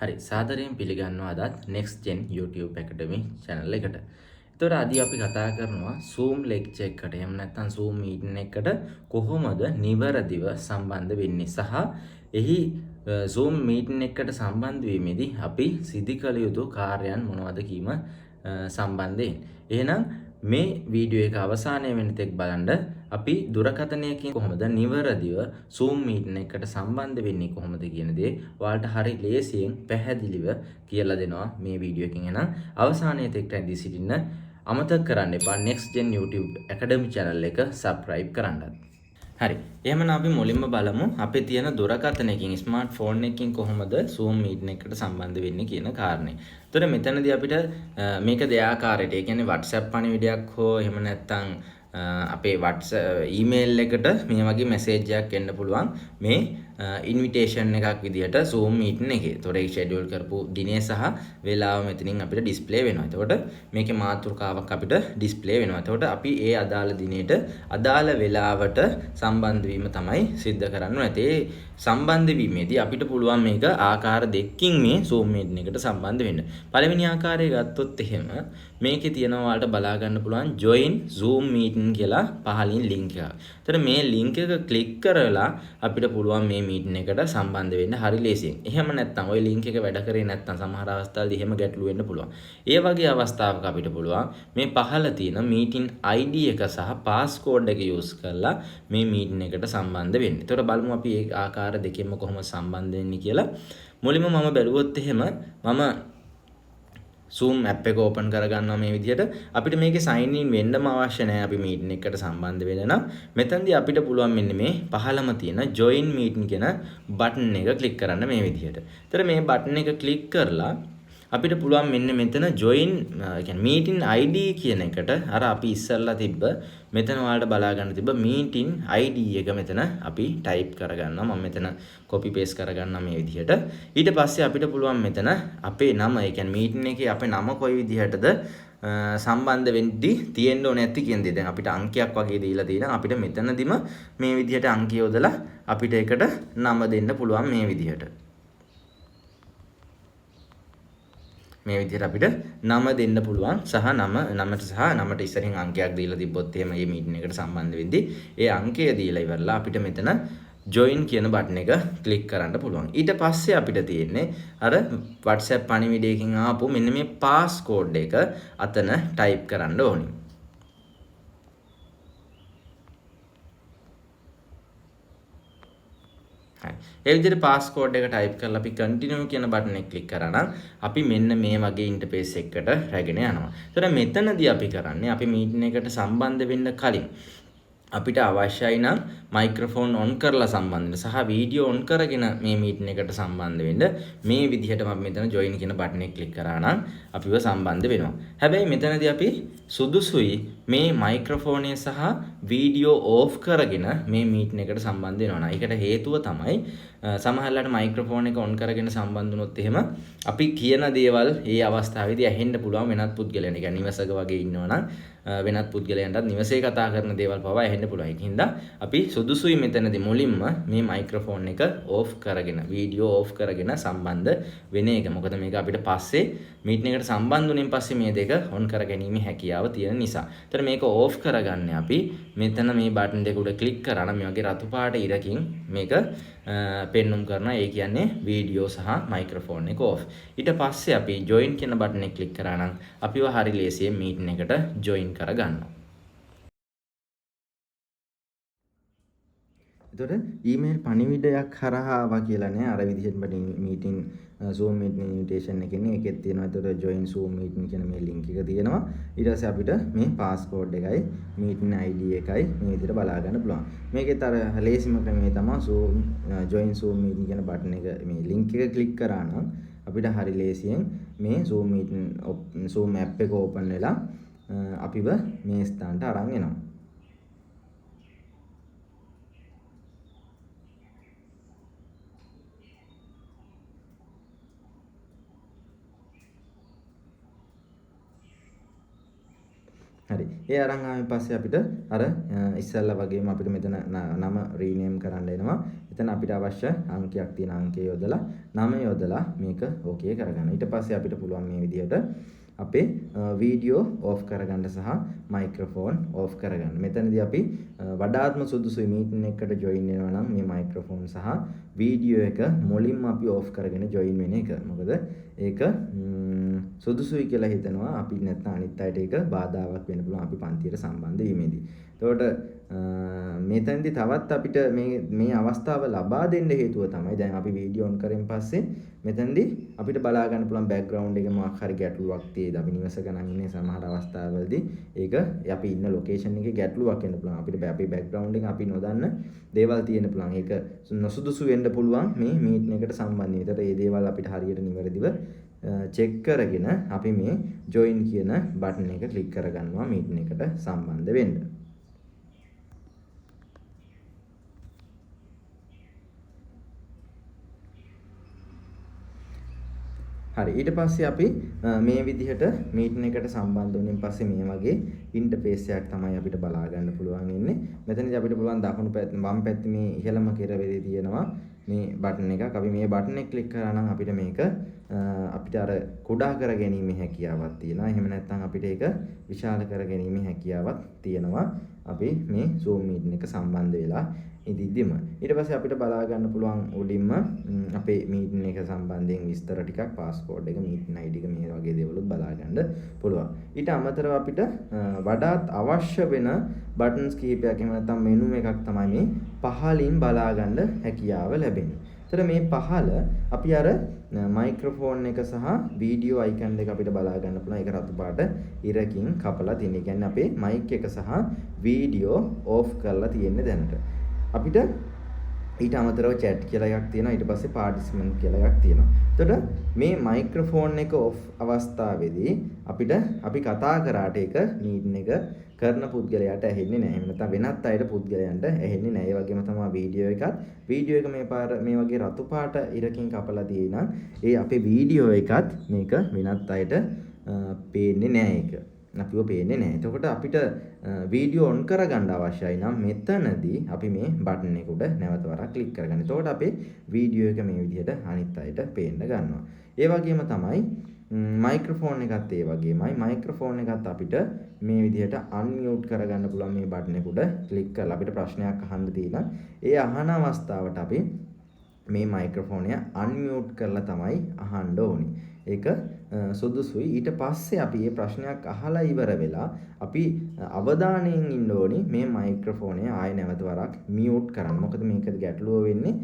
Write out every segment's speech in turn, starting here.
හරි සාදරයෙන් පිළිගන්නවා අදත් Next Gen YouTube Academy channel එකට. එතකොට අද අපි කතා කරනවා Zoom lecture එකකට එහෙම නැත්නම් Zoom meeting එකකට කොහොමද නිවැරදිව සම්බන්ධ වෙන්නේ සහ එහි Zoom meeting එකකට සම්බන්ධ වීමේදී අපි සිදු කළ යුතු කාර්යයන් මොනවද කීම සම්බන්ධයෙන්. එහෙනම් මේ වීඩියෝ එක අවසානයේ වෙන තෙක් බලන්න අපි දුරකථනයකින් කොහොමද නිවැරදිව Zoom meeting එකකට සම්බන්ධ වෙන්නේ කොහොමද කියන දේ ඔයාලට හරි ලේසියෙන් පැහැදිලිව කියලා දෙනවා මේ වීඩියෝ එකෙන්. එහෙනම් අවසානයේ තෙක් රැඳී සිටින්න අමතක කරන්න එපා Next Gen YouTube Academy channel එක subscribe කරන්නත්. හරි. එහෙනම් අපි මුලින්ම බලමු අපේ තියෙන දුරකථනයකින් ස්මාර්ට්ෆෝන් එකකින් කොහොමද Zoom meeting එකකට සම්බන්ධ වෙන්නේ කියන කාරණේ. එතකොට මෙතනදී අපිට මේක දෙආකාරයට ඒ කියන්නේ WhatsApp පණිවිඩයක් හෝ එහෙම නැත්නම් අපේ ඊමේල් එකට මේ වගේ මැසේජ් එකක් එන්න පුළුවන් මේ ඉන්විටේෂන් එකක් විදිහට Zoom meeting එකේ. ඒතකොට ඒක ෂෙඩියුල් කරපු දිනේ සහ වේලාව මෙතනින් අපිට ඩිස්ප්ලේ වෙනවා. එතකොට මේකේ මාතෘකාවක් අපිට ඩිස්ප්ලේ වෙනවා. එතකොට අපි ඒ අදාළ දිනේට අදාළ වේලාවට සම්බන්ධ වීම තමයි සිද්ධ කරන්න ඕනේ. සම්බන්ධ වීමේදී අපිට පුළුවන් මේක ආකාර දෙකකින් මේ Zoom meeting එකට සම්බන්ධ වෙන්න. පළවෙනි ආකාරය ගත්තොත් එහෙම මේකේ තියෙනවා ඔයාලට බලා ගන්න පුළුවන් join Zoom meeting කියලා පහලින් link එකක්. එතකොට මේ link එක click කරලා අපිට පුළුවන් මේ meeting එකට සම්බන්ධ වෙන්න හරි ලේසියෙන්. එහෙම නැත්නම් ওই link එක වැඩ කරේ නැත්නම් සමහර අවස්ථාවලදී එහෙම ගැටලු වෙන්න පුළුවන්. ඒ වගේ අවස්ථාවක අපිට පුළුවන් මේ පහළ තියෙන meeting ID එක සහ passcode එක use කරලා මේ meeting එකට සම්බන්ධ වෙන්න. එතකොට බලමු අපි ඒ ආකාර දෙකෙන්ම කොහොමද සම්බන්ධ වෙන්නේ කියලා. මුලින්ම මම බැලුවොත් එහෙම මම Zoom app එක open කරගන්නවා මේ විදිහට. අපිට මේකේ sign in වෙන්නම අවශ්‍ය නැහැ අපි meeting එකකට සම්බන්ධ වෙන්න නම්. මෙතනදී අපිට පුළුවන් මෙන්න මේ පහළම තියෙන join meeting කියන button එක click කරන්න මේ විදිහට. ඒතර මේ button එක click කරලා අපිට පුළුවන් මෙන්න මෙතන join කියන්නේ meeting ID කියන එකට අර අපි ඉස්සල්ලා තිබ්බ මෙතන ඔයාලට බලා ගන්න තිබ්බ meeting ID එක මෙතන අපි type කරගන්නවා. මම මෙතන copy paste කරගන්නවා මේ විදිහට. ඊට පස්සේ අපිට පුළුවන් මෙතන අපේ නම ඒ කියන්නේ meeting එකේ අපේ නම කොයි විදිහටද සම්බන්ධ වෙන්නදී තියෙන්න ඕනේ නැති කියන දේ. දැන් අපිට අංකයක් වගේ දීලා තියෙනවා. අපිට මෙතනදිම මේ විදිහට අංකය යොදලා අපිට ඒකට නම දෙන්න පුළුවන් මේ විදිහට. මේ විදිහට අපිට නම දෙන්න පුළුවන් සහ නමට ඉස්සරින් අංකයක් දීලා තිබ්බොත් එහෙම මේ මීටින් එකට සම්බන්ධ වෙද්දී ඒ අංකය දීලා ඉවරලා අපිට මෙතන join කියන බටන් එක ක්ලික් කරන්න පුළුවන්. ඊට පස්සේ අපිට තියෙන්නේ අර WhatsApp පණිවිඩයකින් ආපු මෙන්න මේ passcode එක අතන type කරන්න ඕනේ. ඒ විදිහට passcode එක type කරලා අපි continue කියන බටන් එක click කරා නම් අපි මෙන්න මේ වගේ interface එකකට රැගෙන යනවා. ඒතර මෙතනදී අපි කරන්නේ අපි meeting එකට සම්බන්ධ වෙන්න කලින් අපිට අවශ්‍යයි නම් මයික්‍රොෆෝන් ඔන් කරලා සම්බන්ධ වෙන්න සහ වීඩියෝ ඔන් කරගෙන මේ මීටින් එකට සම්බන්ධ වෙන්න මේ විදිහට මම මෙතන join කියන බටන් එක ක්ලික් කරා නම් අපිව සම්බන්ධ වෙනවා. හැබැයි මෙතනදී අපි සුදුසුයි මේ මයික්‍රොෆෝනය සහ වීඩියෝ ඕෆ් කරගෙන මේ මීටින් එකට සම්බන්ධ වෙනවා. ඒකට හේතුව තමයි සමහරවිට මයික්‍රොෆෝන් එක ඔන් කරගෙන සම්බන්ධ වුණොත් එහෙම අපි කියන දේවල් ඒ අවස්ථාවේදී ඇහෙන්න පුළුවන් වෙනත් පුද්ගලයන්. ඒ කියන්නේ නිවසක වගේ ඉන්නවනම් වෙනත් පුද්ගලයන්ටත් නිවසේ කතා කරන දේවල් පවා ඇහෙන්න පුළුවන්. ඒකින්ද අපි සුදුසුයි මෙතනදී මුලින්ම මේ මයික්‍රොෆෝන් එක ඕෆ් කරගෙන වීඩියෝ ඕෆ් කරගෙන සම්බන්ධ වෙන එක. මොකද මේක අපිට පස්සේ මීටින් එකට සම්බන්ධ වුණින් පස්සේ මේ දෙක ඔන් කරගැනීමේ හැකියාව තියෙන නිසා. ඒතර මේක ඕෆ් කරගන්නේ අපි මෙතන මේ බටන් දෙක උඩ ක්ලික් කරා නම් මේ වගේ රතු පාට ඉරකින් මේක පෙන්눔 කරනවා. ඒ කියන්නේ වීඩියෝ සහ මයික්‍රොෆෝන් එක ඕෆ්. ඊට පස්සේ අපි join කියන බටන් එක ක්ලික් කරා නම් අපිව හරි ලේසියෙන් මීටින් එකට join කරගන්නවා. එතකොට ඊමේල් පණිවිඩයක් හරහා ආවා කියලා නෑ. අර විදිහට මීටින් Zoom meeting invitation එකනේ ඒකෙත් තියෙනවා. එතකොට join Zoom meeting කියන මේ link එක තියෙනවා. ඊට පස්සේ අපිට මේ passcode එකයි meeting ID එකයි මේ විදිහට බලා ගන්න පුළුවන්. මේකෙත් අර ලේසිම ක්‍රමය තමයි Zoom join Zoom meeting කියන බටන් එක මේ link එක click කරා නම් අපිට හරි ලේසියෙන් මේ Zoom meeting Zoom app එක open වෙලා අපිව මේ ස්ථානට අරන් එනවා. හරි. ඒ අරන් ආවෙන් පස්සේ අපිට අර ඉස්සල්ලා වගේම අපිට මෙතන නම රීනේම් කරන්න එනවා. එතන අපිට අවශ්‍ය අංකයක් තියෙන අංකය යොදලා නම යොදලා මේක ඕකේ කරගන්න. ඊට පස්සේ අපිට පුළුවන් මේ විදිහට අපේ වීඩියෝ ඕෆ් කරගන්න සහ මයික්‍රොෆෝන් ඕෆ් කරගන්න. මෙතනදී අපි වඩාත්ම සුදුසුයි මීටින් එකකට ජොයින් වෙනවා නම් මේ මයික්‍රොෆෝන් සහ වීඩියෝ එක මුලින්ම අපි ඕෆ් කරගෙන ජොයින් වෙන එක. මොකද ඒක සුදුසුයි කියලා හිතනවා අපි නැත්නම් අනිත් අයට ඒක බාධාවක් වෙන්න පුළුවන් අපි පන්තියට සම්බන්ධ වීමේදී. එතකොට මෙතනදී තවත් අපිට මේ අවස්ථාව ලබා දෙන්න හේතුව තමයි දැන් අපි වීඩියෝ ඔන් කරෙන් පස්සේ මෙතනදී අපිට බලා ගන්න පුළුවන් බෑග්ග්‍රවුන්ඩ් එකේ මොකක් හරි ගැටලුවක් තියෙද අපි නිවසක නම් ඉන්නේ සමහර අවස්ථාවලදී ඒක අපි ඉන්න ලොකේෂන් එකේ ගැටලුවක් වෙන්න පුළුවන් අපිට අපේ බෑග්ග්‍රවුන්ඩ් එක අපි නොදන්න දේවල් තියෙන්න පුළුවන් ඒක නොසුදුසු වෙන්න පුළුවන් මේ මීටින් එකට සම්බන්ධ විතර මේ දේවල් අපිට හරියට නිවැරදිව චෙක් කරගෙන අපි මේ ජොයින් කියන බටන් එක ක්ලික් කරගන්නවා මීටින් එකට සම්බන්ධ වෙන්න. හරි ඊට පස්සේ අපි මේ විදිහට මීටින් එකට සම්බන්ධ වුණින් පස්සේ මේ වගේ ඉන්ටර්ෆේස් එකක් තමයි අපිට බලා ගන්න පුළුවන් ඉන්නේ. මෙතනදී අපිට පුළුවන් දකුණු පැත්ත වම් පැත්තේ මේ ඉහළම කෙරවලේ තියෙනවා මේ බටන් එකක්. අපි මේ බටන් එක ක්ලික් කරා නම් අපිට මේක අපිට අර කුඩා කර ගැනීමේ හැකියාවක් තියෙනවා. එහෙම නැත්නම් අපිට ඒක විශාල කර ගැනීමේ හැකියාවක් තියෙනවා. අපි මේ Zoom meeting එක සම්බන්ධ වෙලා ඉදිද්දිම ඊට පස්සේ අපිට බලා ගන්න පුළුවන් උඩින්ම අපේ මීටින් එක සම්බන්ධයෙන් විස්තර ටිකක් පාස්කෝඩ් එක මීටින් ID එක මේ වගේ දේවලුත් බලා ගන්න පුළුවන්. ඊට අමතරව අපිට වඩාත් අවශ්‍ය වෙන බටන්ස් කිහිපයක් එහෙම නැත්නම් මෙනු එකක් තමයි මේ පහලින් බලා ගන්න හැකියාව ලැබෙන්නේ. එතකොට මේ පහල අපි අර මයික්‍රොෆෝන් එක සහ වීඩියෝ අයිකන් එක අපිට බලා ගන්න පුළුවන්. ඒක රතු පාට ඉරකින් කපලා තියෙන. ඒ කියන්නේ අපේ මයික් එක සහ වීඩියෝ ඕෆ් කරලා තියෙන්නේ දැනට. අපිට ඊට අමතරව chat කියලා එකක් තියෙනවා. ඊට පස්සේ participant කියලා එකක් තියෙනවා. එතකොට මේ මයික්‍රොෆෝන් එක ඔෆ් අවස්ථාවේදී අපිට අපි කතා කරාට ඒක මීටින් එක කරන පුද්ගලයාට ඇහෙන්නේ නැහැ. එහෙම නැත්නම් වෙනත් අයට පුද්ගලයන්ට ඇහෙන්නේ නැහැ. ඒ වගේම තමයි වීඩියෝ එකත්. වීඩියෝ එක මේ වගේ රතු පාට ඉරකින් කපලා තියෙනවා. ඒ අපේ වීඩියෝ එකත් මේක වෙනත් අයට පේන්නේ නැහැ ඒක. අපිව පේන්නේ නැහැ. එතකොට අපිට වීඩියෝ ඔන් කරගන්න අවශ්‍යයි නම් මෙතනදී අපි මේ බටන් එක උඩ නැවත වරක් ක්ලික් කරගන්න. එතකොට අපේ වීඩියෝ එක මේ විදිහට අනිත් අයට පේන්න ගන්නවා. ඒ වගේම තමයි මයික්‍රොෆෝන් එකත් ඒ වගේමයි. මයික්‍රොෆෝන් එකත් අපිට මේ විදිහට අන්මියුට් කරගන්න පුළුවන් මේ බටන් එක උඩ ක්ලික් කරලා අපිට ප්‍රශ්නයක් අහන්න තියෙනවා. ඒ අහන අවස්ථාවට අපි මේ මයික්‍රොෆෝනය අන්මියුට් කරලා තමයි අහන්න ඕනේ. ඒක සුදුසුයි. ඊට පස්සේ අපි මේ ප්‍රශ්නයක් අහලා ඉවර වෙලා අපි අවධානයෙන් ඉන්න ඕනේ මේ මයික්‍රොෆෝනය ආයෙ නැවත වරක් මියුට් කරන්න. මොකද මේක ගැටලුව වෙන්නේ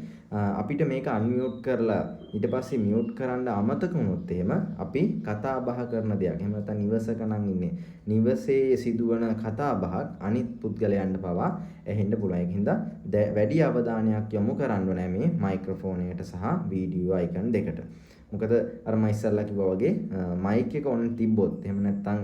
අපිට මේක අන්මියුට් කරලා ඊට පස්සේ මියුට් කරන්න අමතක වුණොත් එහෙම අපි කතා බහ කරන දෙයක්. එහෙම නැත්නම් නිවසක නම් ඉන්නේ. නිවසේ සිදුවන කතා බහක් අනිත් පුද්ගලයන්ට පවා ඇහෙන්න පුළුවන්. ඒකින්ද වැඩි අවධානයක් යොමු කරන්න ඕනේ මේ මයික්‍රොෆෝනයට සහ වීඩියෝ අයිකන් දෙකට. මොකද අර මම ඉස්සල්ලා කිව්වා වගේ මයික් එක ඔන් තිබ්බොත් එහෙම නැත්නම්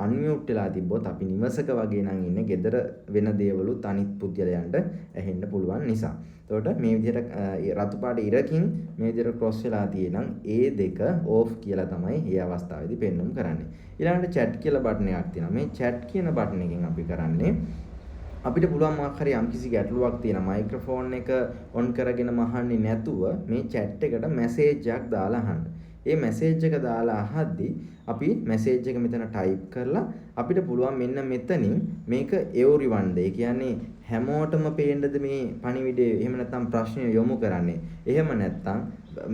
අන්මියුට් වෙලා තිබ්බොත් අපි නිවසක වගේ නම් ඉන්නේ ගෙදර වෙන දේවලුත් අනිත් පුද්ගලයන්ට ඇහෙන්න පුළුවන් නිසා. එතකොට මේ විදිහට රතු පාට ඉරකින් මේ විදිහට ක්‍රොස් වෙලා තියෙනම් ඒ දෙක ඕෆ් කියලා තමයි මේ අවස්ථාවේදී පෙන්වුම් කරන්නේ. ඊළඟට chat කියලා බටන් එකක් තියෙනවා. මේ chat කියන බටන් එකෙන් අපි කරන්නේ අපිට පුළුවන් මොකක් හරි යම්කිසි ගැටලුවක් තියෙනවා මයික්‍රොෆෝන් එක ඔන් කරගෙනම අහන්නේ නැතුව මේ chat එකට මැසේජ් එකක් දාලා අහන්න. ඒ මැසේජ් එක දාලා අහද්දී අපි මැසේජ් එක මෙතන ටයිප් කරලා අපිට පුළුවන් මෙන්න මෙතනින් මේක everyone ද ඒ කියන්නේ හැමෝටම පේන්නද මේ පණිවිඩය එහෙම නැත්නම් ප්‍රශ්නය යොමු කරන්නේ. එහෙම නැත්නම්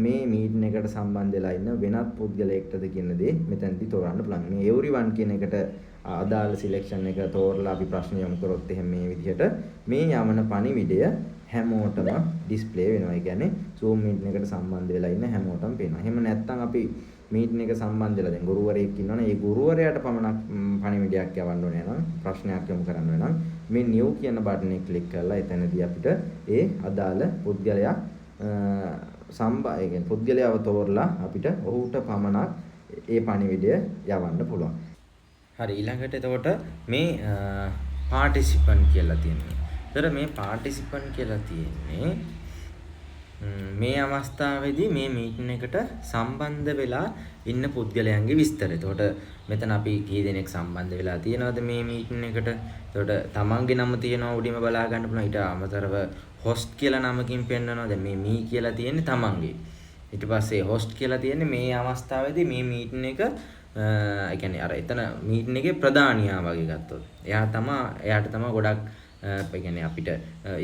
මේ මීටින් එකට සම්බන්ධ වෙලා ඉන්න වෙනත් පුද්ගලයෙක්ටද කියන දේ මෙතනදී තෝරන්න පුළුවන්. මේ everyone කියන එකට අදාළ සිලෙක්ෂන් එක තෝරලා අපි ප්‍රශ්න යොමු කරොත් එහෙනම් මේ විදිහට මේ යවන පණිවිඩය හැමෝටම ඩිස්ප්ලේ වෙනවා. ඒ කියන්නේ Zoom meeting එකට සම්බන්ධ වෙලා ඉන්න හැමෝටම පේනවා. එහෙම නැත්නම් අපි මීටින් එක සම්බන්ධ වෙලා දැන් ගුරුවරයෙක් ඉන්නවනේ ඒ ගුරුවරයාට පමණක් පණිවිඩයක් යවන්න ඕනේ නම් ප්‍රශ්නයක් යොමු කරන්න ඕනේ නම් මේ new කියන බටන් එක ක්ලික් කරලා එතනදී අපිට ඒ අදාළ පුද්ගලයා පුද්ගලයාව තෝරලා අපිට ඔහුට පමණක් ඒ පණිවිඩය යවන්න පුළුවන්. හරි ඊළඟට එතකොට මේ පාටිසිපන්ට් කියලා තියෙනවා. ඒතර මේ පාටිසිපන්ට් කියලා තියෙන්නේ මේ අවස්ථාවේදී මේ මීටින් එකට සම්බන්ධ වෙලා ඉන්න පුද්ගලයන්ගේ විස්තර. එතකොට මෙතන අපි කී දෙනෙක් සම්බන්ධ වෙලා තියෙනවද මේ මීටින් එකට? එතකොට තමන්ගේ නම තියෙනවා උඩින්ම බලා ගන්න පුළුවන්. ඊට අමතරව host කියලා නමකින් පෙන්නනවා. දැන් මේ මී කියලා තියෙන්නේ තමන්ගේ. ඊට පස්සේ host කියලා තියෙන්නේ මේ අවස්ථාවේදී මේ මීටින් එක ඒ කියන්නේ අර එතන මීටින් එකේ ප්‍රධානියා වගේ ගත්තොත්. එයාට තමයි ගොඩක් ඒ කියන්නේ අපිට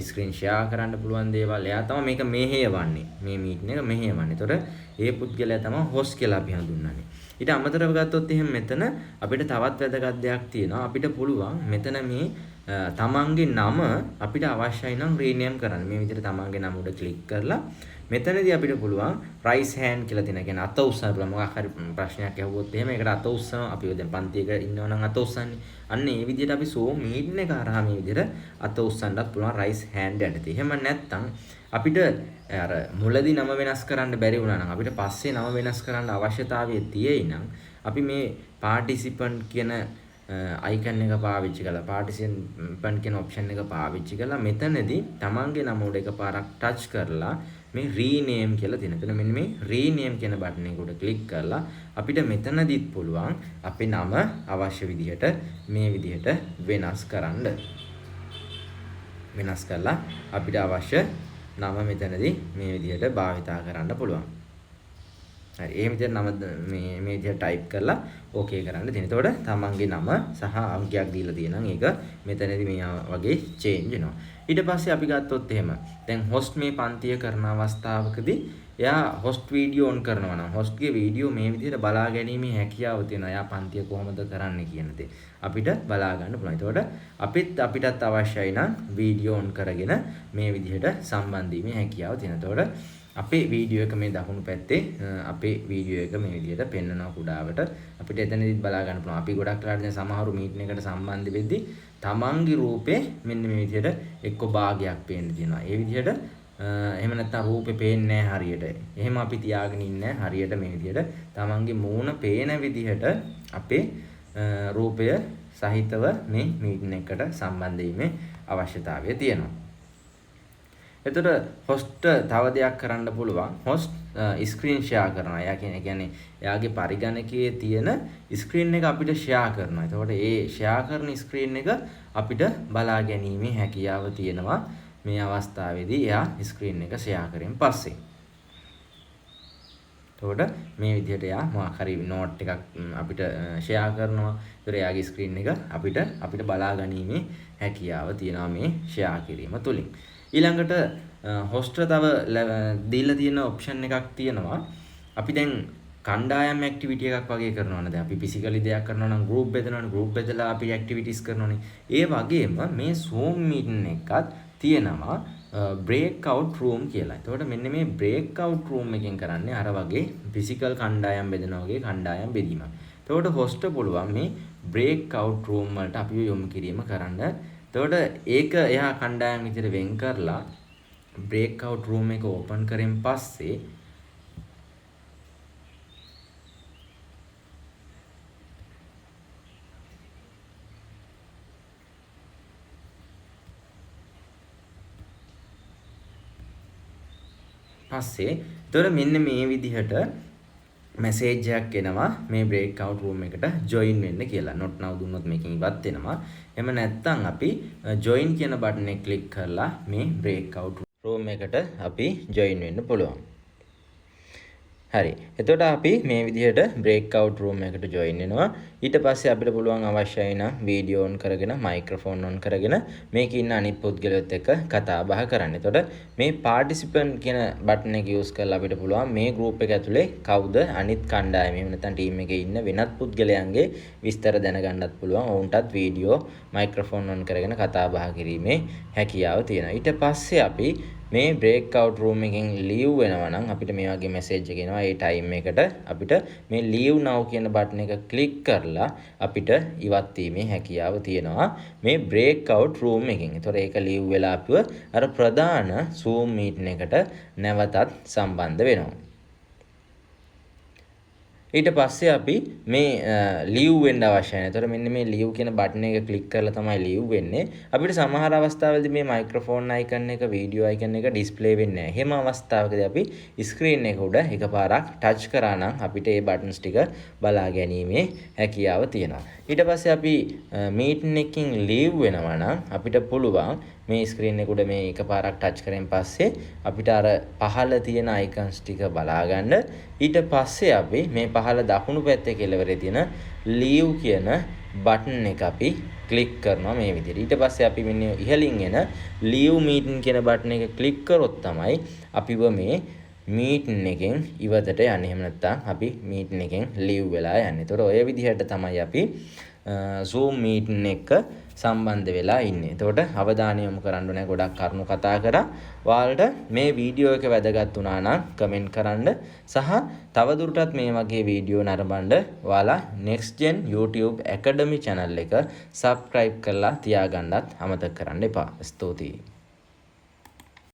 ස්ක්‍රීන් ෂෙයා කරන්න පුළුවන් දේවල්. එයා තමයි මේක මෙහෙයවන්නේ. මේ මීටින් එක මෙහෙයවන්නේ. ඒතකොට ඒ පුද්ගලයා තමයි host කියලා අපි හඳුන්වන්නේ. ඊට අමතරව ගත්තොත් එහෙනම් මෙතන අපිට තවත් වැදගත් දෙයක් තියෙනවා. අපිට පුළුවන් මෙතන මේ තමන්ගේ නම අපිට අවශ්‍යයි නම් රීනේම් කරන්න. මේ විදිහට තමන්ගේ නම උඩ ක්ලික් කරලා මෙතනදී අපිට පුළුවන් රයිස් හෑන්ඩ් කියලා තියෙන. කියන්නේ අත උස්සන්න පුළුවන්. මොකක් හරි ප්‍රශ්නයක් ඇහුවොත් එහෙම ඒකට අත උස්සනවා. අපි දැන් පන්තියක ඉන්නවා නම් අත උස්සන්නේ. අන්න ඒ විදිහට අපි Zoom meeting එක හරහා මේ විදිහට අත උස්සන්නත් පුළුවන් රයිස් හෑන්ඩ් යටතේ. එහෙම නැත්නම් අපිට අර මුලදී නම වෙනස් කරන්න බැරි වුණා නම් අපිට පස්සේ නම වෙනස් කරන්න අවශ්‍යතාවය තියෙයි නම් අපි මේ participant කියන icon එක පාවිච්චි කරලා participant කියන option එක පාවිච්චි කරලා මෙතනදී තමන්ගේ නම උඩ එකපාරක් touch කරලා මේ rename කියලා තියෙනවා. එතන මෙන්න මේ rename කියන බටන් එක උඩ ක්ලික් කරලා අපිට මෙතනදිත් පුළුවන් අපේ නම අවශ්‍ය විදිහට මේ විදිහට වෙනස් කරන්න. වෙනස් කරලා අපිට අවශ්‍ය නම මෙතනදී මේ විදිහට භාවිතා කරන්න පුළුවන්. හරි. ඒ විදිහට නම මේ විදිහට ටයිප් කරලා ඕකේ කරන්න තියෙනවා. එතකොට තමන්ගේ නම සහ අංකයක් දීලා තියෙනවා. ඒක මෙතනදී මේ වගේ චේන්ජ් වෙනවා. ඊට පස්සේ අපි ගත්තොත් එහෙම දැන් host මේ පන්තිය කරන අවස්ථාවකදී එයා host වීඩියෝ on කරනවා නම් host ගේ වීඩියෝ මේ විදිහට බලා ගැනීමේ හැකියාව තියෙනවා. එයා පන්තිය කොහොමද කරන්නේ කියන දේ අපිට බලා ගන්න පුළුවන්. එතකොට අපිටත් අවශ්‍යයි නම් වීඩියෝ on කරගෙන මේ විදිහට සම්බන්ධ වීමේ හැකියාව තියෙනවා. එතකොට අපේ වීඩියෝ එක මේ දකුණු පැත්තේ අපේ වීඩියෝ එක මේ විදිහට පෙන්වනවා කුඩාවට. අපිට එතනදිත් බලා ගන්න පුළුවන්. අපි ගොඩක් වෙලාවට දැන් සමහරු මීටින් එකට සම්බන්ධ වෙද්දී තමන්ගේ රූපේ මෙන්න මේ විදිහට එක්ක භාගයක් පේන්න තියෙනවා. ඒ විදිහට එහෙම නැත්නම් රූපේ පේන්නේ නැහැ හරියට. එහෙම අපි තියාගෙන ඉන්නේ හරියට මේ විදිහට තමන්ගේ මූණ පේන විදිහට අපේ රූපය සහිතව මේ මීටින් එකට සම්බන්ධ වීමේ අවශ්‍යතාවය තියෙනවා. එතකොට host තව දෙයක් කරන්න පුළුවන්. host screen share කරනවා. එයා කියන්නේ එයාගේ පරිගණකයේ තියෙන screen එක අපිට share කරනවා. එතකොට ඒ share කරන screen එක අපිට බලා ගැනීමේ හැකියාව තියෙනවා. මේ අවස්ථාවේදී එයා screen එක share කරෙන් පස්සේ. එතකොට මේ විදිහට එයා මොකක් හරි note එකක් අපිට share කරනවා. ඒතර එයාගේ screen එක අපිට බලා ගැනීමේ හැකියාව තියෙනවා මේ share කිරීම තුලින්. ඊළඟට host තව දීලා තියෙන option එකක් තියෙනවා. අපි දැන් කණ්ඩායම් activity එකක් වගේ කරනවනේ. දැන් අපි physically දෙයක් කරනවා නම් group බෙදනවනේ. group බෙදලා අපි activities කරනවනේ. ඒ වගේම මේ Zoom meeting එකත් තියෙනවා breakout room කියලා. එතකොට මෙන්න මේ breakout room එකෙන් කරන්නේ අර වගේ physical කණ්ඩායම් බෙදනවා වගේ කණ්ඩායම් බෙදීමක්. එතකොට host පුළුවන් මේ breakout room වලට අපි යොමු කිරීම කරන්න. එතකොට ඒක එයා කණ්ඩායම් විදිහට වෙන් කරලා breakout room එක open කරෙන් පස්සේ එතකොට මෙන්න මේ විදිහට මැසේජ් එකක් එනවා මේ breakout room එකට join වෙන්න කියලා. not now දුන්නොත් මේකෙන් ඉවත් වෙනවා. එහෙම නැත්නම් අපි join කියන බටන් එක ක්ලික් කරලා මේ breakout room එකට අපි join වෙන්න පුළුවන්. හරි. එතකොට අපි මේ විදිහට breakout room එකට join වෙනවා. ඊට පස්සේ අපිට පුළුවන් අවශ්‍යයි නම් වීඩියෝ on කරගෙන මයික්‍රොෆෝන් on කරගෙන මේකේ ඉන්න අනිත් පුද්ගලයොත් එක්ක කතා බහ කරන්න. එතකොට මේ participant කියන බටන් එක use කරලා අපිට පුළුවන් මේ group එක ඇතුලේ කවුද අනිත් කණ්ඩායම එහෙම නැත්නම් team එකේ ඉන්න වෙනත් පුද්ගලයන්ගේ විස්තර දැනගන්නත් පුළුවන්. ඔවුන්ටත් වීඩියෝ මයික්‍රොෆෝන් on කරගෙන කතා බහ කිරීමේ හැකියාව තියෙනවා. ඊට පස්සේ අපි මේ breakout room එකෙන් leave වෙනවා නම් අපිට මේ වගේ message එක එනවා. ඒ time එකට අපිට මේ leave now කියන බටන් එක click කරලා අපිට ඉවත් වීමේ හැකියාව තියෙනවා මේ breakout room එකෙන්. ඒතොර ඒක leave වෙලා අපිව අර ප්‍රධාන Zoom meeting එකට නැවතත් සම්බන්ධ වෙනවා. ඊට පස්සේ අපි මේ ලිව් වෙන්න අවශ්‍යයි. එතකොට මෙන්න මේ ලිව් කියන බටන් එක ක්ලික් කරලා තමයි ලිව් වෙන්නේ. අපිට සමහර අවස්ථාවලදී මේ මයික්‍රොෆෝන් අයිකන් එක, වීඩියෝ අයිකන් එක ඩිස්ප්ලේ වෙන්නේ නැහැ. එහෙම අවස්ථාවකදී අපි ස්ක්‍රීන් එක උඩ එකපාරක් ටච් කරා නම් අපිට මේ බටන්ස් ටික බලා ගැනීමේ හැකියාව තියෙනවා. ඊට පස්සේ අපි මීටින් එකකින් ලිව් වෙනවා නම් අපිට පුළුවන් මේ ස්ක්‍රීන් එක උඩ මේ එකපාරක් ටච් කරෙන් පස්සේ අපිට අර පහළ තියෙන අයිකන්ස් ටික බලා ගන්න. ඊට පස්සේ අපි මේ පහළ දකුණු පැත්තේ කෙළවරේ තියෙන leave කියන බටන් එක අපි ක්ලික් කරනවා මේ විදිහට. ඊට පස්සේ අපි මෙන්න ඉහළින් එන leave meeting කියන බටන් එක ක්ලික් කරොත් තමයි අපිව මේ මීටින් එකෙන් ඉවතට යන්නේ. එහෙම නැත්නම් අපි මීටින් එකෙන් leave වෙලා යන්නේ. ඒතකොට ඔය විදිහට තමයි අපි Zoom meeting එක සම්බන්ධ වෙලා ඉන්නේ. එතකොට අවධානය යොමු කරන්න ඕනේ. ගොඩක් කරුණු කතා කරා. ඔයාලට මේ වීඩියෝ එක වැදගත් වුණා නම් කමෙන්ට් කරන්න සහ තවදුරටත් මේ වගේ වීඩියෝ නරඹන්න ඔයාලා Next Gen YouTube Academy channel එක subscribe කරලා තියාගන්නත් අමතක කරන්න එපා. ස්තුතියි.